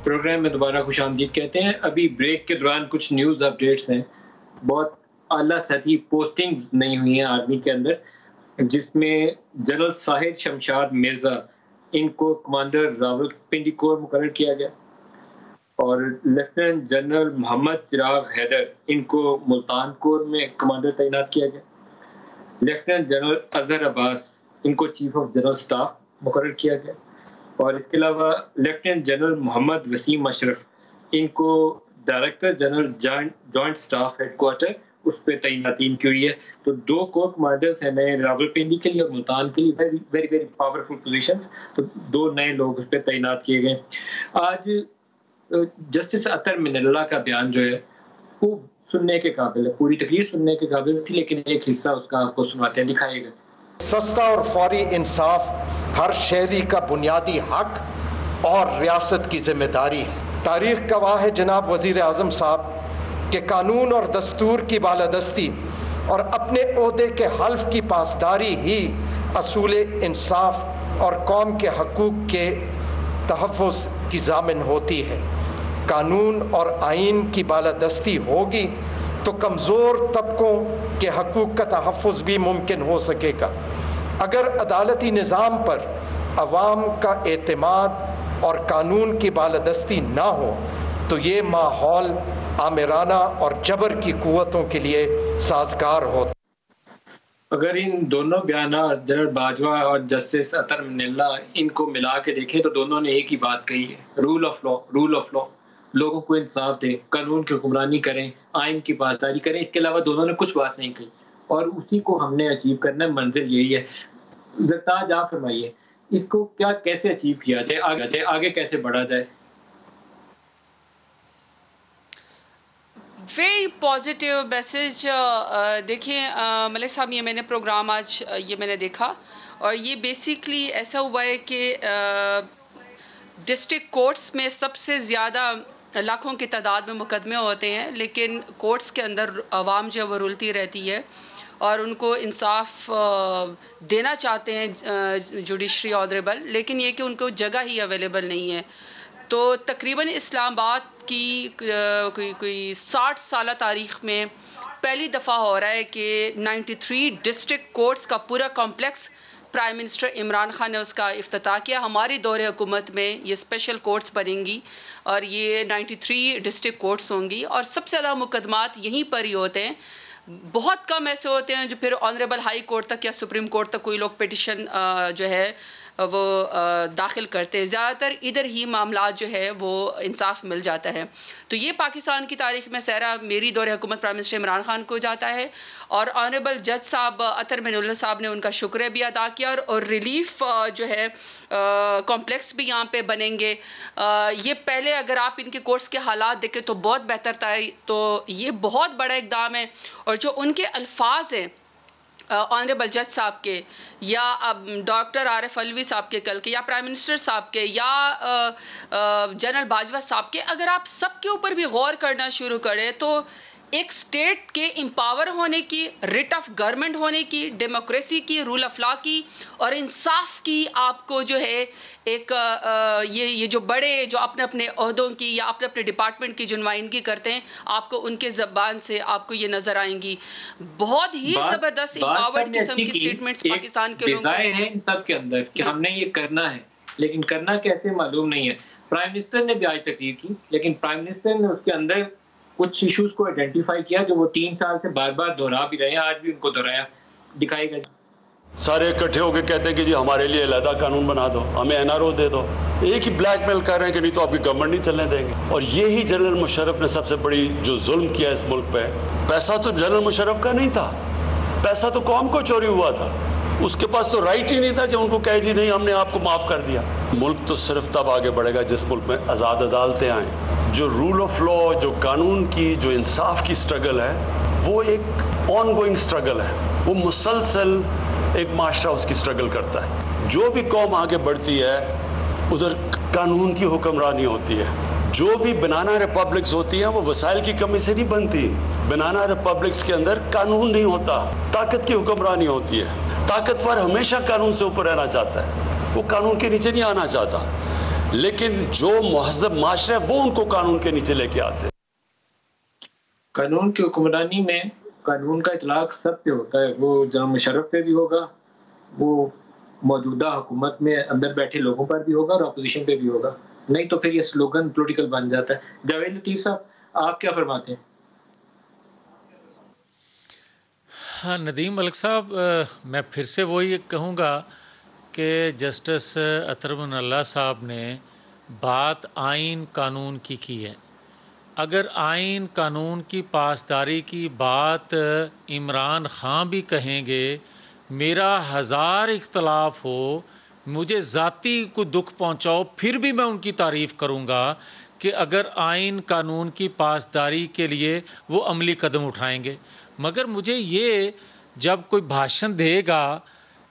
प्रोग्राम में दोबारा खुशामदीद कहते हैं। अभी ब्रेक के दौरान कुछ न्यूज़ अपडेट्स हैं। बहुत आला सतही पोस्टिंग्स नहीं हुई हैं आर्मी के अंदर। जिसमें जनरल साहिद शमशाद मिर्जा इनको कमांडर रावलपिंडी कोर मुकर्रर किया गया और लेफ्टिनेंट जनरल मोहम्मद चिराग हैदर इनको मुल्तान कोर में कमांडर तैनात किया गया। लेफ्टिनेंट जनरल अजहर अब्बास इनको चीफ ऑफ जनरल स्टाफ मुकर्रर किया गया और इसके अलावा लेफ्टिनेंट जनरल मोहम्मद वसीम अशरफ इनको director general joint staff headquarter उस पर तैनाती इनकी हुई है। तो 2 कोर कमांडर्स हैं नए रावलपिंडी के लिए और मुल्तान के लिए, very very very powerful positions. तो 2 नए लोग उस पर तैनात किए गए। आज जस्टिस अतर मिनल्ला का बयान जो है वो सुनने के काबिल है, पूरी तकरीर सुनने के काबिल थी, लेकिन एक हिस्सा उसका आपको सुनाते हैं, दिखाएगा। सस्ता और फौरी इंसाफ हर शहरी का बुनियादी हक और रियासत की जिम्मेदारी है। तारीख गवाह है जनाब वजीर आजम साहब के कानून और दस्तूर की बालादस्ती और अपने ओहदे के हल्फ की पासदारी ही असूल इंसाफ और कौम के हकूक के तहफ़्फ़ुज़ की ज़ामिन होती है। कानून और आइन की बालादस्ती होगी तो कमज़ोर तबकों के हकूक का तहफ़्फ़ुज़ भी मुमकिन हो सकेगा। अगर अदालती निज़ाम पर अवाम का एतमाद और कानून की बालादस्ती ना हो तो ये माहौल आमिराना और जबर की कुव्वतों के लिए साजगार होता। अगर इन दोनों बयाना जनरल बाजवा और जस्टिस अतर मिनल्ला इनको मिला के देखें तो दोनों ने एक ही बात कही है, rule of law, rule of law. लोगों को इंसाफ दें, कानून की हुक्मरानी करें, आइन की पासदारी करें। इसके अलावा दोनों ने कुछ बात नहीं कही और उसी को हमने अचीव करना है, मंजिल यही है। ज़रताज आप फरमाइए इसको क्या कैसे अचीव किया जाए, आगे कैसे बढ़ा जाए? Very positive message. देखिए मलिक साहब, ये मैंने प्रोग्राम आज ये मैंने देखा और ये बेसिकली ऐसा हुआ है कि डिस्ट्रिक्ट कोर्ट्स में सबसे ज़्यादा लाखों की तादाद में मुकदमे होते हैं, लेकिन कोर्ट्स के अंदर आवाम जो वो रुलती रहती है और उनको इंसाफ देना चाहते हैं जुडिशरी ऑनरेबल, लेकिन ये कि उनको जगह ही अवेलेबल नहीं है। तो तकरीबन इस्लामाबाद की कोई 60 साल तारीख़ में पहली दफ़ा हो रहा है कि 93 डिस्ट्रिक्ट कोर्ट्स का पूरा complex prime minister Imran Khan ने उसका इफ्तिताह किया। हमारी दौरे हुकूमत में ये स्पेशल कोर्ट्स बनेंगी और ये 93 डिस्ट्रिक्ट कोर्ट्स होंगी और सबसे ज़्यादा मुकदमात यहीं पर ही होते हैं। बहुत कम ऐसे होते हैं जो फिर ऑनरेबल हाई कोर्ट तक या सुप्रीम कोर्ट तक कोई लोग पिटिशन जो है वो दाखिल करते हैं। ज़्यादातर इधर ही मामला जो है वो इंसाफ मिल जाता है। तो ये पाकिस्तान की तारीख़ में सहरा मेरी दौरे हुकूमत प्राइम मिनिस्टर इमरान खान को जाता है और ऑनरेबल जज साहब अतर मिनल्ला साहब ने उनका शुक्रिया भी अदा किया और रिलीफ जो है कॉम्प्लेक्स भी यहाँ पे बनेंगे। ये पहले अगर आप इनके कोर्स के हालात देखें तो बहुत बेहतर था, तो ये बहुत बड़ा इक़दाम है। और जो उनके अल्फाज हैं ऑनरेबल जज साहब के या डॉक्टर आरिफ अलवी साहब के कल के या प्राइम मिनिस्टर साहब के या जनरल बाजवा साहब के, अगर आप सबके ऊपर भी गौर करना शुरू करें तो एक स्टेट के एम्पावर होने की, रिट ऑफ गवर्नमेंट होने की, डेमोक्रेसी की, रूल ऑफ लॉ की और इंसाफ की आपको जो है एक ये जो बड़े जो अपने अपने ओहदों की या अपने अपने डिपार्टमेंट की जो नुमाइंदगी करते हैं, आपको उनके ज़बान से आपको ये नज़र आएंगी। बहुत ही ज़बरदस्त एम्पावर्ड किस्म की स्टेटमेंट्स पाकिस्तान के लोगों हैं इन सब के अंदर कि हमने ये करना है, लेकिन करना कैसे मालूम नहीं है। प्राइम मिनिस्टर ने भी आज तकरीर की, लेकिन प्राइम मिनिस्टर ने उसके अंदर कुछ इश्यूज को आइडेंटिफाई किया जो वो 3 साल से बार बार दोहरा भी रहे हैं, आज भी उनको दोहराया। दिखाएगा सारे इकट्ठे होकर कहते हैं कि जी हमारे लिए अलग कानून बना दो, हमें एनआरओ दे दो। एक ही ब्लैकमेल कर रहे हैं कि नहीं तो आपकी गवर्नमेंट नहीं चलने देंगे। और यही जनरल मुशर्रफ ने सबसे बड़ी जो जुल्म किया इस मुल्क पे, पैसा तो जनरल मुशर्रफ का नहीं था, पैसा तो कौम को चोरी हुआ था। उसके पास तो राइट ही नहीं था कि उनको कहे जी नहीं हमने आपको माफ कर दिया। मुल्क तो सिर्फ तब आगे बढ़ेगा जिस मुल्क में आज़ाद अदालतें आएँ। जो रूल ऑफ लॉ, जो कानून की, जो इंसाफ की स्ट्रगल है, वो एक ऑनगोइंग स्ट्रगल है, वो मुसलसल एक माशरा उसकी स्ट्रगल करता है। जो भी कौम आगे बढ़ती है उधर कानून की हुक्मरानी होती है। जो भी बनाना रिपब्लिक्स होती हैं वो वसाइल की कमी से नहीं बनती। बनाना रिपब्लिक्स के अंदर कानून नहीं होता, ताकत की हुक्मरानी होती है। ताकतवर हमेशा कानून से ऊपर रहना चाहता है, वो कानून के नीचे नहीं आना चाहता। लेकिन जो महज़ब माशरा है वो उनको कानून के नीचे लेके आते हैं। कानून की हुक्मरानी में कानून का इतलाक सब पे होता है, वो जनरल मुशर्रफ पे भी होगा, वो मौजूदा हुकूमत में अंदर बैठे लोगों पर भी होगा और अपोजिशन पे भी होगा, नहीं तो फिर ये स्लोगन पॉलिटिकल बन जाता है। जावेद लतीफ़ साहब, आप क्या फरमाते हैं? हाँ, नदीम मलिक साहब, मैं फिर से वही कहूँगा कि जस्टिस अतर बिन अल्लाह साहब ने बात आइन कानून की है। अगर आइन कानून की पासदारी की बात इमरान ख़ान भी कहेंगे, मेरा हज़ार इख्तलाफ हो, मुझे ज़ाती को दुख पहुँचाओ, फिर भी मैं उनकी तारीफ़ करूँगा कि अगर आइन कानून की पासदारी के लिए वो अमली कदम उठाएंगे। मगर मुझे ये जब कोई भाषण देगा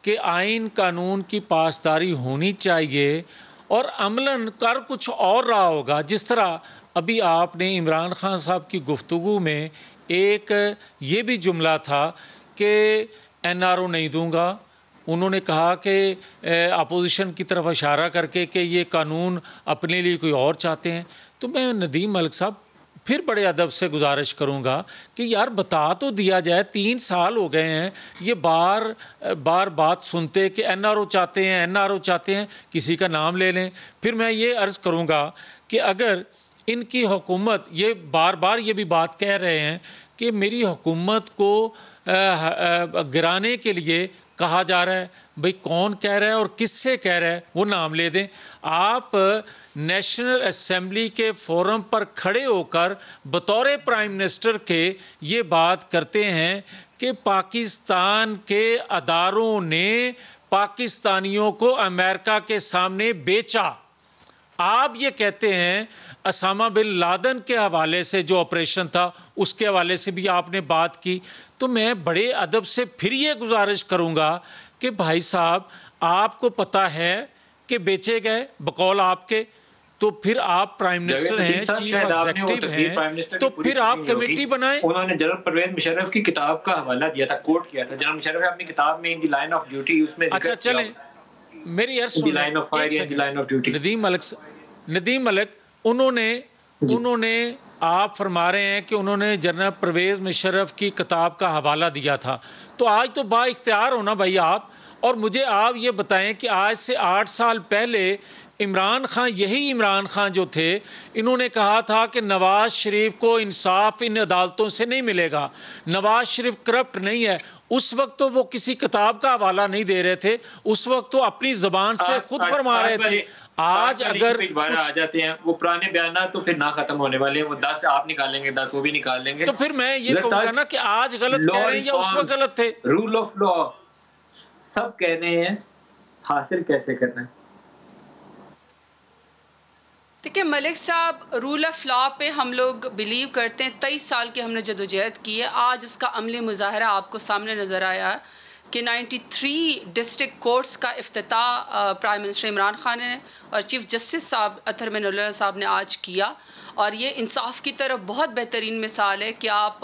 कि आइन कानून की पासदारी होनी चाहिए और अमलन कर कुछ और रहा होगा, जिस तरह अभी आपने इमरान ख़ान साहब की गुफ्तगू में एक ये भी जुमला था कि NRO नहीं दूंगा। उन्होंने कहा कि अपोजिशन की तरफ इशारा करके कि ये कानून अपने लिए कोई और चाहते हैं। तो मैं नदीम मलिक साहब फिर बड़े अदब से गुजारिश करूंगा कि यार बता तो दिया जाए, 3 साल हो गए हैं ये बार बात सुनते कि NRO चाहते हैं, NRO चाहते हैं, किसी का नाम ले लें। फिर मैं ये अर्ज़ करूंगा कि अगर इनकी हुकूमत ये बार ये भी बात कह रहे हैं कि मेरी हुकूमत को गिराने के लिए कहा जा रहा है, भाई कौन कह रहा है और किससे कह रहा है वो नाम ले दें। आप नेशनल असेंबली के फोरम पर खड़े होकर बतौर प्राइम मिनिस्टर के ये बात करते हैं कि पाकिस्तान के अदारों ने पाकिस्तानियों को अमेरिका के सामने बेचा। आप ये कहते हैं असामा बिन लादेन के हवाले से जो ऑपरेशन था उसके हवाले से भी आपने बात की। तो मैं बड़े अदब से फिर ये गुजारिश करूंगा कि भाई साहब, आपको पता है कि बेचे गए बकौल आपके, तो फिर आप प्राइम मिनिस्टर हैं, चीफ एग्जीक्यूटिव हैं, तो फिर आप कमेटी बनाएं। उन्होंने जनरल परवेज मुशर्रफ की किताब का हवाला दिया था, कोट किया था। जनरल मुशर्रफ अपनी किताब में in the line of duty उसमें अच्छा चलें, मेरी यार नदीम मलिक, उन्होंने आप फरमा रहे हैं कि उन्होंने जनरल परवेज़ मुशर्रफ की किताब का हवाला दिया था, तो आज तो बाइख्तियार हो ना भाई आप। और मुझे आप ये बताएं कि आज से 8 साल पहले इमरान खान, यही इमरान खान जो थे, इन्होंने कहा था कि नवाज शरीफ को इंसाफ इन अदालतों से नहीं मिलेगा, नवाज शरीफ करप्ट नहीं है। उस वक्त तो वो किसी किताब का हवाला नहीं दे रहे थे, उस वक्त तो अपनी ज़बान से खुद फरमा रहे थे। आज अगर आ जाते हैं वो पुराने बयान, तो फिर ना खत्म होने वाले हैं। वो 10 आप निकालेंगे, 10 वो भी निकाल लेंगे। तो फिर मैं ये कहूँगा ना कि आज गलत कह रहे हैं या उस वक्त गलत थे। रूल ऑफ लॉ सब कह रहे हैं, हासिल कैसे करना है? देखिए मलिक साहब, रूल ऑफ लॉ पे हम लोग बिलीव करते हैं। 23 साल की हमने जदोजहद की है। आज उसका अमली मुजाहरा आपको सामने नज़र आया कि 93 डिस्ट्रिक्ट कोर्ट्स का इफ्तिताह प्राइम मिनिस्टर इमरान खान ने और चीफ जस्टिस साहब अतर बिन अल्लाह साहब ने आज किया। और ये इंसाफ की तरफ बहुत बेहतरीन मिसाल है कि आप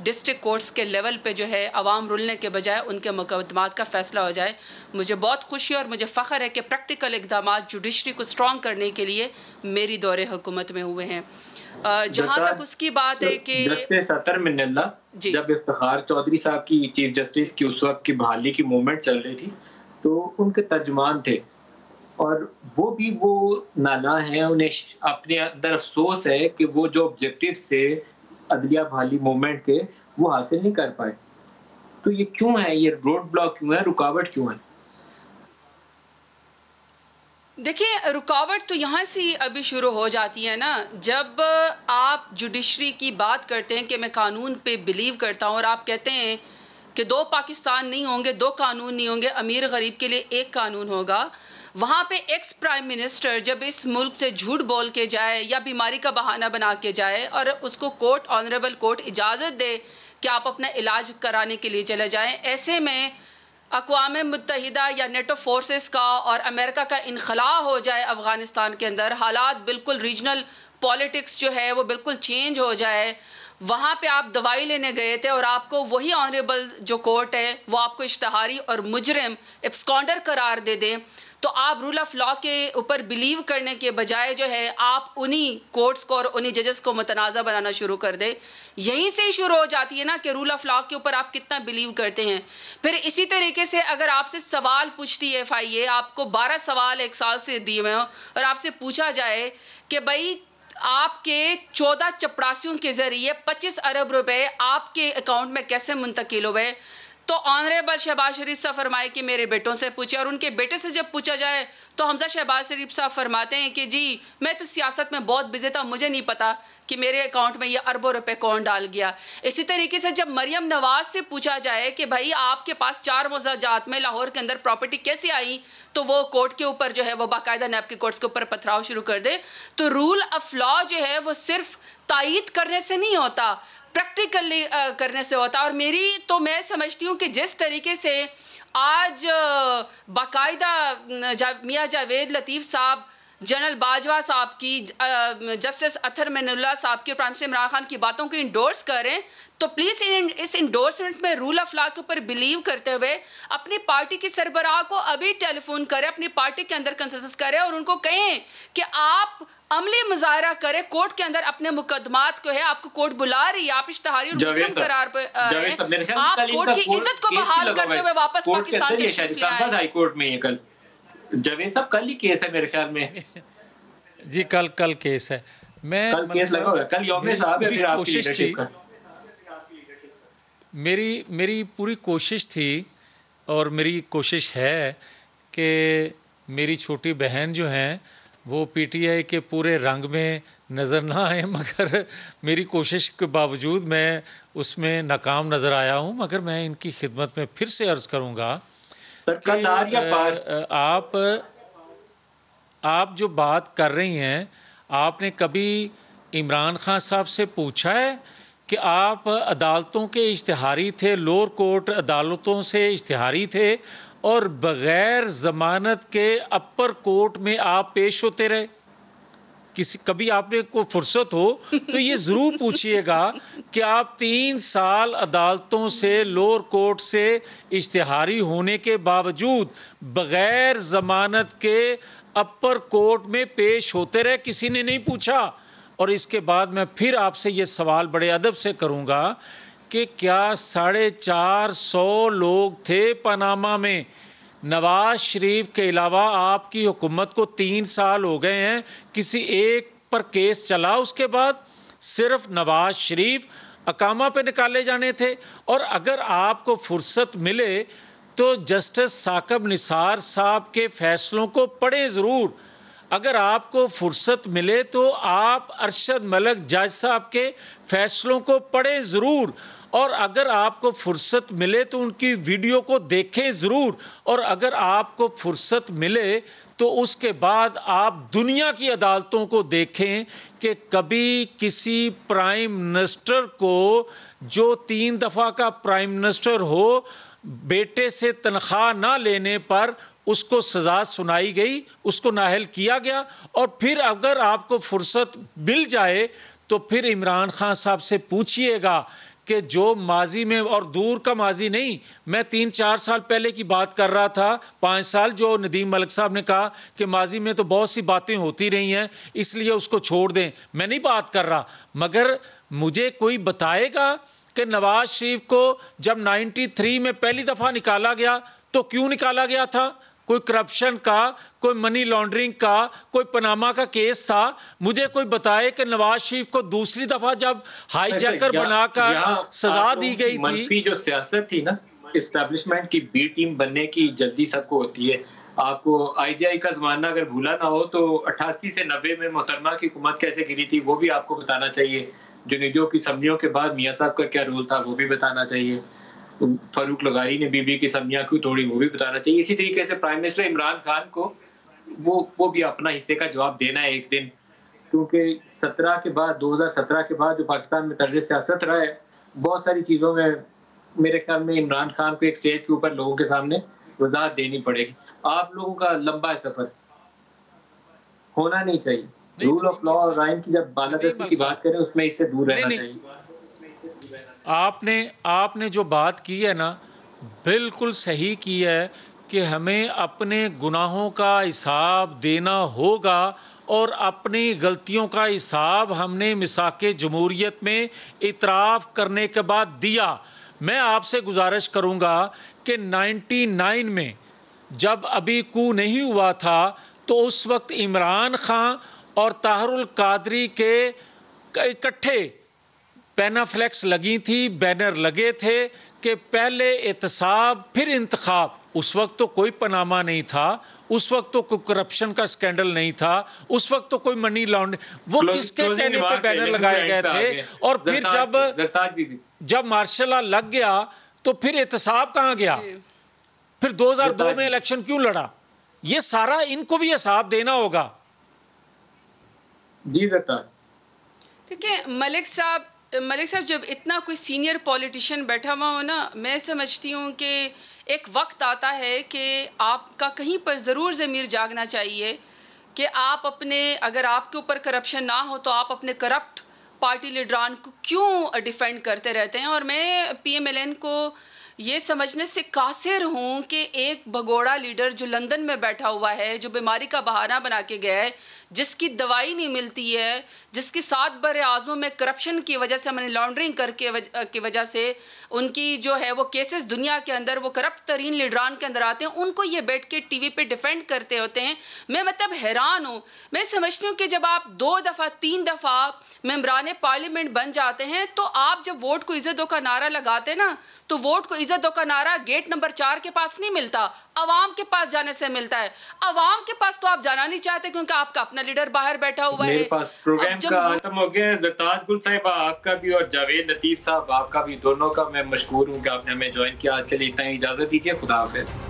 डिस्ट्रिक्ट कोर्ट्स के लेवल पे जो है अवाम रुलने के बजाय उनके मुकदमात का फ़ैसला हो जाए। मुझे बहुत खुशी और मुझे फ़ख्र है कि प्रैक्टिकल इक़दाम जुडिशरी को स्ट्रॉन्ग करने के लिए मेरी दौरे हुकूमत में हुए हैं। जहाँ तक उसकी बात है कि जस्टिस अतर बिन अल्लाह, जब इफ्तिखार चौधरी साहब की चीफ जस्टिस की उस वक्त की बहाली की मूवमेंट चल रही थी, तो उनके तर्जुमान थे और वो नाला हैं। उन्हें अपने अंदर अफसोस है कि वो जो ऑब्जेक्टिव्स थे अदलिया बहाली मूवमेंट के, वो हासिल नहीं कर पाए। तो ये क्यों है? ये रोड ब्लॉक क्यों है? रुकावट क्यों है? देखिए, रुकावट तो यहाँ से अभी शुरू हो जाती है ना, जब आप जुडिशरी की बात करते हैं कि मैं कानून पे बिलीव करता हूँ और आप कहते हैं कि 2 पाकिस्तान नहीं होंगे, 2 कानून नहीं होंगे, अमीर गरीब के लिए 1 कानून होगा। वहाँ पे एक्स प्राइम मिनिस्टर जब इस मुल्क से झूठ बोल के जाए या बीमारी का बहाना बना के जाए और उसको कोर्ट, ऑनरेबल कोर्ट इजाज़त दे कि आप अपना इलाज कराने के लिए चले जाएं, ऐसे में अक़वाम मुत्तहिदा या नेटो फोर्सेस का और अमेरिका का इनखला हो जाए अफ़गानिस्तान के अंदर, हालात बिल्कुल रीजनल पॉलिटिक्स जो है वो बिल्कुल चेंज हो जाए। वहाँ पे आप दवाई लेने गए थे और आपको वही ऑनरेबल जो कोर्ट है वो आपको इश्तहारी और मुजरिम एब्सकॉन्डर करार दे दें, तो आप रूल ऑफ लॉ के ऊपर बिलीव करने के बजाय जो है आप उन्हीं कोर्ट्स को और उन्हीं जजेस को मुतनाज़ा बनाना शुरू कर दें। यहीं से ही शुरू हो जाती है ना कि रूल ऑफ लॉ के ऊपर आप कितना बिलीव करते हैं। फिर इसी तरीके से अगर आपसे सवाल पूछती है FIA, आपको 12 सवाल 1 साल से दिए हुए हों और आपसे पूछा जाए कि भाई आपके 14 चपरासियों के ज़रिए 25 अरब रुपए आपके अकाउंट में कैसे मुंतकिल हुए, तो ऑनरेबल शहबाज शरीफ साहब फरमाए कि मेरे बेटों से पूछे, और उनके बेटे से जब पूछा जाए तो हमजा शहबाज शरीफ साहब फरमाते हैं कि जी मैं तो सियासत में बहुत बिजी था, मुझे नहीं पता कि मेरे अकाउंट में ये अरबों रुपए कौन डाल गया। इसी तरीके से जब मरियम नवाज से पूछा जाए कि भाई आपके पास 4 मुआवजात में लाहौर के अंदर प्रॉपर्टी कैसे आई, तो वो कोर्ट के ऊपर जो है वो बाकायदा नैब के कोर्ट्स के ऊपर पथराव शुरू कर दे। तो रूल ऑफ लॉ जो है वो सिर्फ तायीद करने से नहीं होता, प्रैक्टिकली करने से होता। और मैं समझती हूँ कि जिस तरीके से आज बाकायदा मियाँ जावेद लतीफ़ साहब, जनरल बाजवा साहब की, जस्टिस अतर मिनुल्लाह साहब की, प्राइम मिनिस्टर इमरान खान की बातों को इंडोर्स करें, तो प्लीज़ इस इंडोर्समेंट में रूल ऑफ लॉ के ऊपर बिलीव करते हुए अपनी पार्टी की सरबराह को अभी टेलीफोन करें, अपनी पार्टी के अंदर कंसेंसस करें और उनको कहें कि आप अमली मुजाहरा करें कोर्ट के अंदर अपने मुकदमात को है, आपको कोर्ट बुला रही है, आप इश्तिहारी और मुजरिम करार पे आप कोर्ट की इज्जत को बहाल करते हुए वापस पाकिस्तान के शरीफ लाए। हाई कोर्ट में ये कल जावेद साहब कल ही केस है मेरे ख्याल में जी, कल केस है। मैं कल केस लगा हुआ है, कल यौम साहब है, फिर आपकी लीडरशिप का मेरी पूरी कोशिश थी और मेरी कोशिश है कि मेरी छोटी बहन जो हैं वो PTI के पूरे रंग में नज़र ना आए, मगर मेरी कोशिश के बावजूद मैं उसमें नाकाम नज़र आया हूँ। मगर मैं इनकी खिदमत में फिर से अर्ज़ करूँगा कि आप जो बात कर रही हैं, आपने कभी इमरान खान साहब से पूछा है कि आप अदालतों के इश्तिहारी थे, लोअर कोर्ट अदालतों से इश्तिहारी थे और बग़ैर ज़मानत के अपर कोर्ट में आप पेश होते रहे? कभी आपने को फुर्सत हो तो ये ज़रूर पूछिएगा कि आप 3 साल अदालतों से, लोअर कोर्ट से इश्तिहारी होने के बावजूद बग़ैर ज़मानत के अपर कोर्ट में पेश होते रहे, किसी ने नहीं पूछा। और इसके बाद मैं फिर आपसे ये सवाल बड़े अदब से करूँगा कि क्या 450 लोग थे पनामा में? नवाज शरीफ के अलावा आपकी हुकूमत को 3 साल हो गए हैं, किसी एक पर केस चला? उसके बाद सिर्फ नवाज शरीफ अकामा पे निकाले जाने थे। और अगर आपको फुर्सत मिले तो जस्टिस साकिब निसार साहब के फैसलों को पढ़ें ज़रूर। अगर आपको फुर्सत मिले तो आप अरशद मलिक जज साहब के फैसलों को पढ़ें ज़रूर, और अगर आपको फुर्सत मिले तो उनकी वीडियो को देखें ज़रूर, और अगर आपको फुर्सत मिले तो उसके बाद आप दुनिया की अदालतों को देखें कि कभी किसी प्राइम मिनिस्टर को, जो 3 दफ़ा का प्राइम मिनिस्टर हो, बेटे से तनख्वाह ना लेने पर उसको सज़ा सुनाई गई, उसको नाअहल किया गया। और फिर अगर आपको फुर्सत मिल जाए तो फिर इमरान खान साहब से पूछिएगा कि जो माजी में, और दूर का माजी नहीं, मैं 3-4 साल पहले की बात कर रहा था, 5 साल, जो नदीम मलिक साहब ने कहा कि माजी में तो बहुत सी बातें होती रही हैं इसलिए उसको छोड़ दें, मैं नहीं बात कर रहा। मगर मुझे कोई बताएगा कि नवाज शरीफ को जब 93 में पहली दफ़ा निकाला गया तो क्यों निकाला गया था? कोई करप्शन का, कोई मनी लॉन्ड्रिंग का, कोई पनामा का केस था? मुझे कोई बताए कि नवाज शरीफ को दूसरी दफा जब हाईजैकर बनाकर सजा दी गई थी। जो सियासत थी ना, एस्टैब्लिशमेंट की बी टीम बनने की जल्दी सबको होती है। आपको IGI का जमाना अगर भूला ना हो तो 88 से 90 में मोहतरमा की हुकूमत कैसे गिरी थी वो भी आपको बताना चाहिए। जुनीदियों की समझियों के बाद मियाँ साहब का क्या रोल था वो भी बताना चाहिए। फारूक लगारी ने बीबी की समझियाँ क्यों तोड़ी वो भी बताना चाहिए। इसी तरीके से प्राइम मिनिस्टर इमरान खान को वो भी अपना हिस्से का जवाब देना है एक दिन, क्योंकि 2017 के बाद जो पाकिस्तान में तर्ज सियासत रहा है, बहुत सारी चीज़ों में मेरे ख्याल में इमरान खान को एक स्टेज के ऊपर लोगों के सामने वजाहत देनी पड़ेगी। आप लोगों का लंबा सफर होना नहीं चाहिए। रूल ऑफ लॉ और आइन की जब बालादस्ती की बात करें उसमें इससे दूर रहना चाहिए। आपने जो बात की है ना, बिल्कुल सही की है कि हमें अपने गुनाहों का हिसाब देना होगा और अपनी गलतियों का हिसाब हमने मिसाके जमहूरियत में इतराफ़ करने के बाद दिया। मैं आपसे गुजारिश करूंगा कि 99 में जब अभी कू नहीं हुआ था तो उस वक्त इमरान खान और ताहरुल कादरी के इकट्ठे पैनाफ्लेक्स लगी थी, बैनर लगे थे कि पहले एहतसाब फिर इंतखाब। उस वक्त तो कोई पनामा नहीं था, उस वक्त तो कोई करप्शन का स्कैंडल नहीं था, उस वक्त तो कोई मनी लॉन्ड्रिंग, वो किसके कहने पे बैनर लगाए गए थे? और फिर जब मार्शल लॉ लग गया तो फिर एहतसाब कहाँ गया? फिर 2002 में इलेक्शन क्यों लड़ा? ये सारा इनको भी हिसाब देना होगा। जी ठीक है मलिक साहब, जब इतना कोई सीनियर पॉलिटिशियन बैठा हुआ हो ना, मैं समझती हूँ कि एक वक्त आता है कि आपका कहीं पर ज़रूर ज़मीर जागना चाहिए कि आप अपने, अगर आपके ऊपर करप्शन ना हो तो आप अपने करप्ट पार्टी लीडरान को क्यों डिफेंड करते रहते हैं। और मैं PMLN को ये समझने से कासिर हूँ कि एक भगोड़ा लीडर जो लंदन में बैठा हुआ है, जो बीमारी का बहाना बना के गया है, जिसकी दवाई नहीं मिलती है, जिसकी 7 बड़े आज़मों में करप्शन की वजह से, मनी लॉन्ड्रिंग की वजह से उनकी जो है वो केसेस दुनिया के अंदर, वो करप्ट तरीन लीडरान के अंदर आते हैं, उनको ये बैठ के TV पे डिफेंड करते होते हैं। मैं मतलब हैरान हूँ। मैं समझती हूँ कि जब आप 2 दफ़ा 3 दफ़ा मेंबरान पार्लियामेंट बन जाते हैं तो आप जब वोट को इज़्ज़त दो का नारा लगाते ना, तो वोट को इज़्ज़त दो का नारा गेट नंबर 4 के पास नहीं मिलता, अवाम के पास जाने से मिलता है। अवाम के पास तो आप जाना नहीं चाहते क्योंकि आपका अपना लीडर बाहर बैठा हुआ है। मेरे पास प्रोग्राम का खत्म हो गया है। ज़रदाद गुल साहिबा आपका भी और जावेद लतीफ़ साहब आपका भी, दोनों का मैं मशकूर हूँ कि आपने हमें ज्वाइन किया। आज के लिए इतना ही, इजाज़त दीजिए। खुदा हाफ़िज़।